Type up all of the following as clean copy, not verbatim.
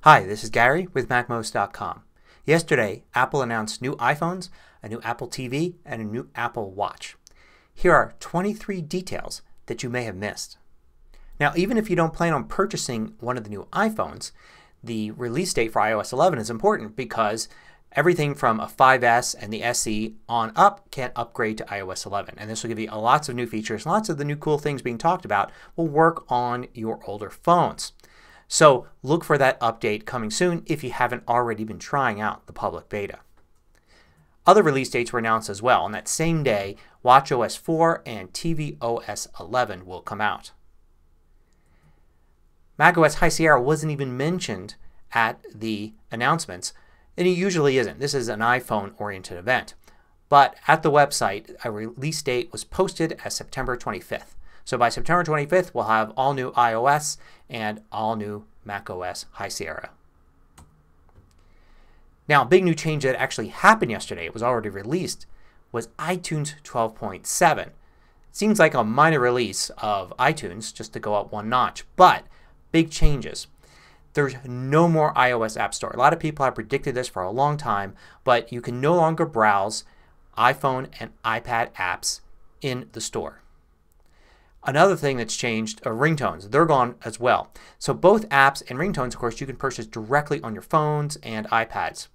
Hi, this is Gary with macOS.com. Yesterday, Apple announced new iPhones, a new Apple TV, and a new Apple Watch. Here are 23 details that you may have missed. Now, even if you don't plan on purchasing one of the new iPhones, the release date for iOS 11 is important because everything from a 5S and the SE on up can upgrade to iOS 11. And this will give you lots of new features. Lots of the new cool things being talked about will work on your older phones. So look for that update coming soon if you haven't already been trying out the public beta. Other release dates were announced as well. On that same day, watchOS 4 and tvOS 11 will come out. macOS High Sierra wasn't even mentioned at the announcements, and it usually isn't. This is an iPhone oriented event. But at the website a release date was posted as September 25th. So by September 25th we'll have all new iOS and all new macOS High Sierra. Now a big new change that actually happened yesterday, it was already released, was iTunes 12.7. It seems like a minor release of iTunes just to go up one notch, but big changes. There's no more iOS App Store. A lot of people have predicted this for a long time, but you can no longer browse iPhone and iPad apps in the store. Another thing that's changed are ringtones. They're gone as well. So both apps and ringtones, of course, you can purchase directly on your phones and iPads.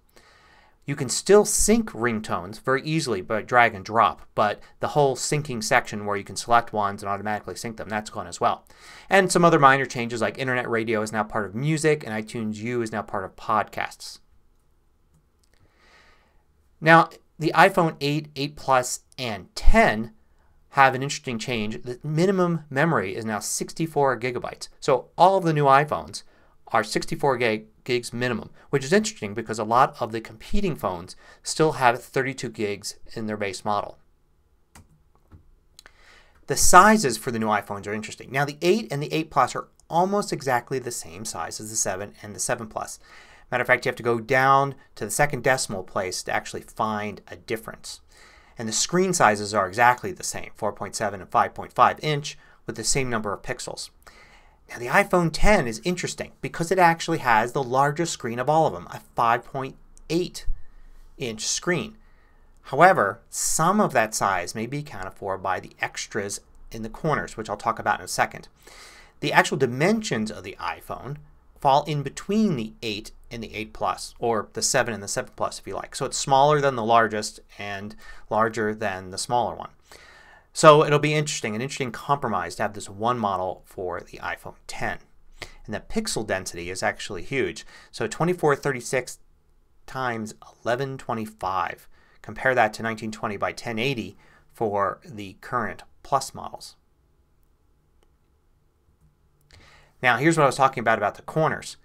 You can still sync ringtones very easily by drag and drop, but the whole syncing section where you can select ones and automatically sync them, that's gone as well. And some other minor changes like Internet Radio is now part of music and iTunes U is now part of podcasts. Now the iPhone 8, 8 Plus, and 10 have an interesting change. The minimum memory is now 64 gigabytes. So all of the new iPhones are 64 gigs minimum, which is interesting because a lot of the competing phones still have 32 gigs in their base model. The sizes for the new iPhones are interesting. Now the 8 and the 8 Plus are almost exactly the same size as the 7 and the 7 Plus. Matter of fact, you have to go down to the second decimal place to actually find a difference. And the screen sizes are exactly the same, 4.7 and 5.5 inch with the same number of pixels. Now the iPhone 10 is interesting because it actually has the largest screen of all of them, a 5.8 inch screen. However, some of that size may be accounted for by the extras in the corners, which I'll talk about in a second. The actual dimensions of the iPhone fall in between the 8 and the 8 Plus, or the 7 and the 7 Plus if you like. So it's smaller than the largest and larger than the smaller one. So it'll be interesting, an interesting compromise to have this one model for the iPhone 10. And the pixel density is actually huge. So 2436 times 1125. Compare that to 1920 by 1080 for the current Plus models. Now here's what I was talking about the corners.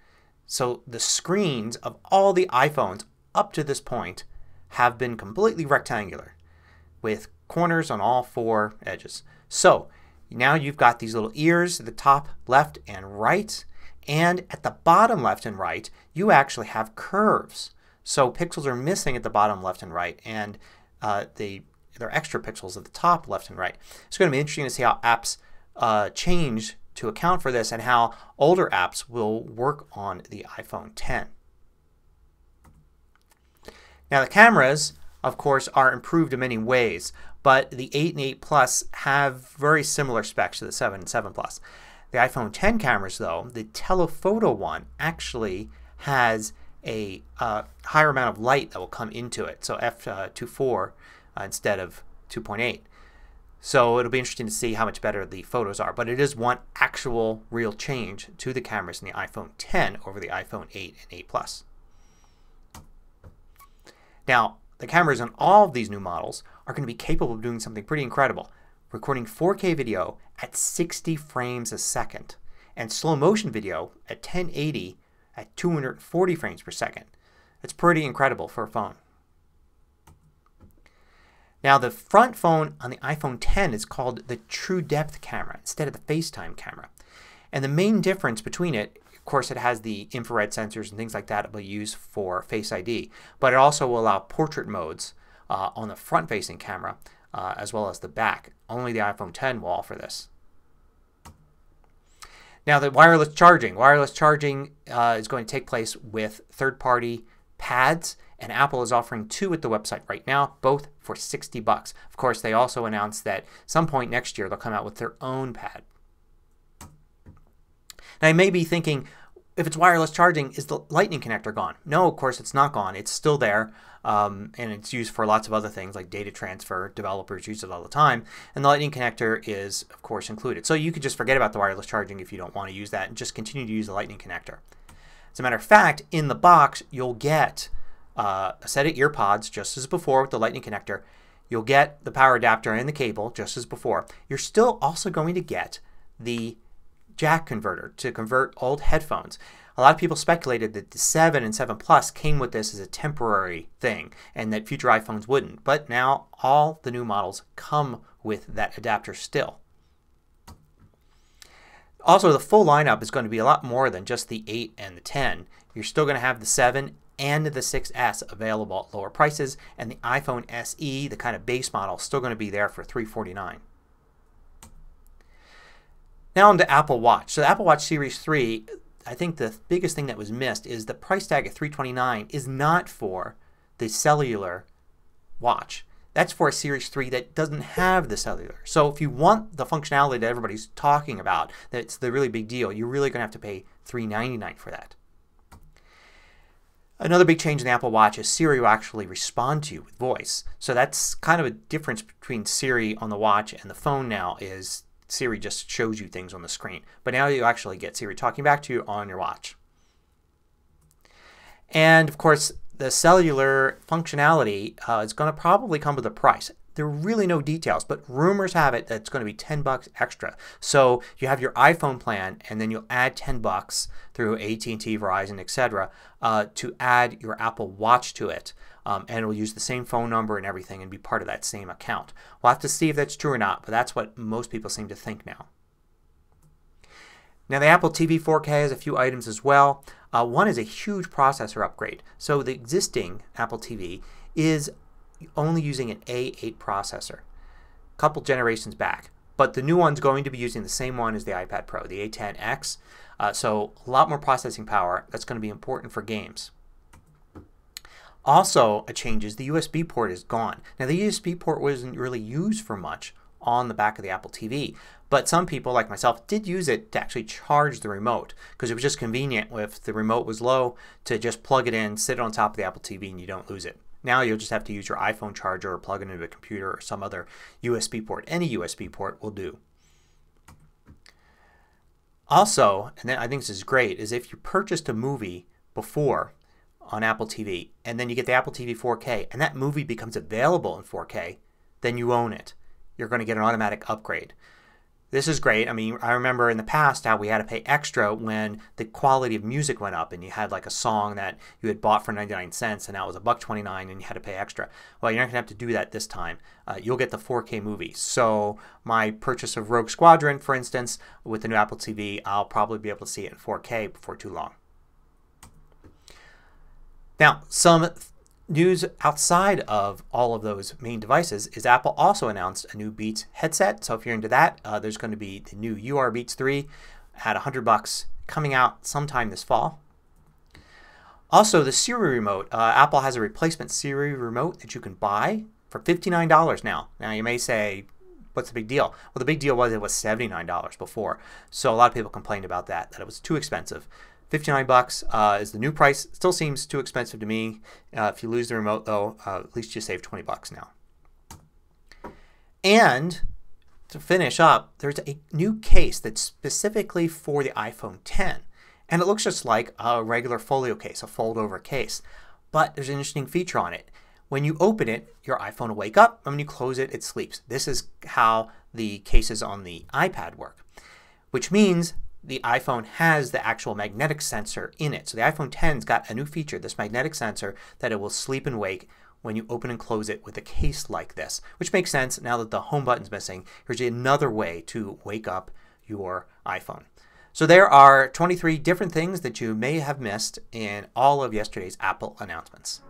So the screens of all the iPhones up to this point have been completely rectangular with corners on all four edges. So now you've got these little ears at the top left and right, and at the bottom left and right you actually have curves. So pixels are missing at the bottom left and right, and there are extra pixels at the top left and right. It's going to be interesting to see how apps change to account for this and how older apps will work on the iPhone 10. Now the cameras, of course, are improved in many ways, but the 8 and 8 Plus have very similar specs to the 7 and 7 Plus. The iPhone 10 cameras though, the telephoto one actually has a higher amount of light that will come into it. So f2.4 instead of 2.8. So it'll be interesting to see how much better the photos are. But it is one actual real change to the cameras in the iPhone 10 over the iPhone 8 and 8 Plus. Now the cameras on all of these new models are going to be capable of doing something pretty incredible. Recording 4K video at 60 frames a second and slow motion video at 1080 at 240 frames per second. It's pretty incredible for a phone. Now the front phone on the iPhone 10 is called the TrueDepth camera instead of the FaceTime camera. And the main difference between it, of course, it has the infrared sensors and things like that it will use for Face ID. But it also will allow portrait modes on the front facing camera as well as the back. Only the iPhone 10 will offer this. Now the wireless charging. Wireless charging is going to take place with third-party pads, and Apple is offering 2 at the website right now, both for $60. Of course, they also announced that some point next year they'll come out with their own pad. Now you may be thinking, if it's wireless charging, is the lightning connector gone? No, of course it's not gone. It's still there, and it's used for lots of other things like data transfer. Developers use it all the time, and the lightning connector is of course included. So you could just forget about the wireless charging if you don't want to use that and just continue to use the lightning connector. As a matter of fact, in the box you'll get a set of ear pods just as before with the lightning connector. You'll get the power adapter and the cable just as before. You're still also going to get the jack converter to convert old headphones. A lot of people speculated that the 7 and 7 Plus came with this as a temporary thing and that future iPhones wouldn't. But now all the new models come with that adapter still. Also, the full lineup is going to be a lot more than just the 8 and the 10. You're still going to have the 7 and the 6S available at lower prices, and the iPhone SE, the kind of base model, is still going to be there for $349. Now on to Apple Watch. So the Apple Watch Series 3, I think the biggest thing that was missed is the price tag at $329 is not for the cellular watch. That's for a Series 3 that doesn't have the cellular. So if you want the functionality that everybody's talking about, that's the really big deal, you're really going to have to pay $399 for that. Another big change in the Apple Watch is Siri will actually respond to you with voice. So that's kind of a difference between Siri on the watch and the phone now, is Siri just shows you things on the screen. But now you actually get Siri talking back to you on your watch. And of course the cellular functionality is going to probably come with a price. There are really no details, but rumors have it that it's going to be $10 extra. So you have your iPhone plan and then you'll add $10 through AT&T, Verizon, etc. To add your Apple Watch to it. And it will use the same phone number and everything and be part of that same account. We'll have to see if that's true or not, but that's what most people seem to think now. Now the Apple TV 4K has a few items as well. One is a huge processor upgrade. So the existing Apple TV is only using an A8 processor, a couple generations back. But the new one's going to be using the same one as the iPad Pro, the A10X. So a lot more processing power. That's going to be important for games. Also a change is the USB port is gone. Now the USB port wasn't really used for much on the back of the Apple TV. But some people, like myself, did use it to actually charge the remote because it was just convenient if the remote was low to just plug it in, sit it on top of the Apple TV, and you don't lose it. Now you'll just have to use your iPhone charger or plug it into a computer or some other USB port. Any USB port will do. Also, and I think this is great, is if you purchased a movie before on Apple TV and then you get the Apple TV 4K and that movie becomes available in 4K, then you own it. You're going to get an automatic upgrade. This is great. I mean, I remember in the past how we had to pay extra when the quality of music went up and you had like a song that you had bought for 99 cents and now it was $1.29 and you had to pay extra. Well, you're not going to have to do that this time. You'll get the 4K movie. So my purchase of Rogue Squadron, for instance, with the new Apple TV, I'll probably be able to see it in 4K before too long. Now, some news outside of all of those main devices is Apple also announced a new Beats headset. So if you're into that, there's going to be the new UR Beats 3 at $100 coming out sometime this fall. Also the Siri remote. Apple has a replacement Siri remote that you can buy for $59 now. Now you may say, what's the big deal? Well, the big deal was it was $79 before. So a lot of people complained about that it was too expensive. $59 is the new price. Still seems too expensive to me. If you lose the remote though, at least you save $20 now. And to finish up, there's a new case that's specifically for the iPhone X. And it looks just like a regular folio case, a fold over case. But there's an interesting feature on it. When you open it, your iPhone will wake up, and when you close it, it sleeps. This is how the cases on the iPad work. Which means the iPhone has the actual magnetic sensor in it. So the iPhone X's got a new feature, this magnetic sensor, that it will sleep and wake when you open and close it with a case like this. Which makes sense now that the home button's missing. Here's another way to wake up your iPhone. So there are 23 different things that you may have missed in all of yesterday's Apple announcements.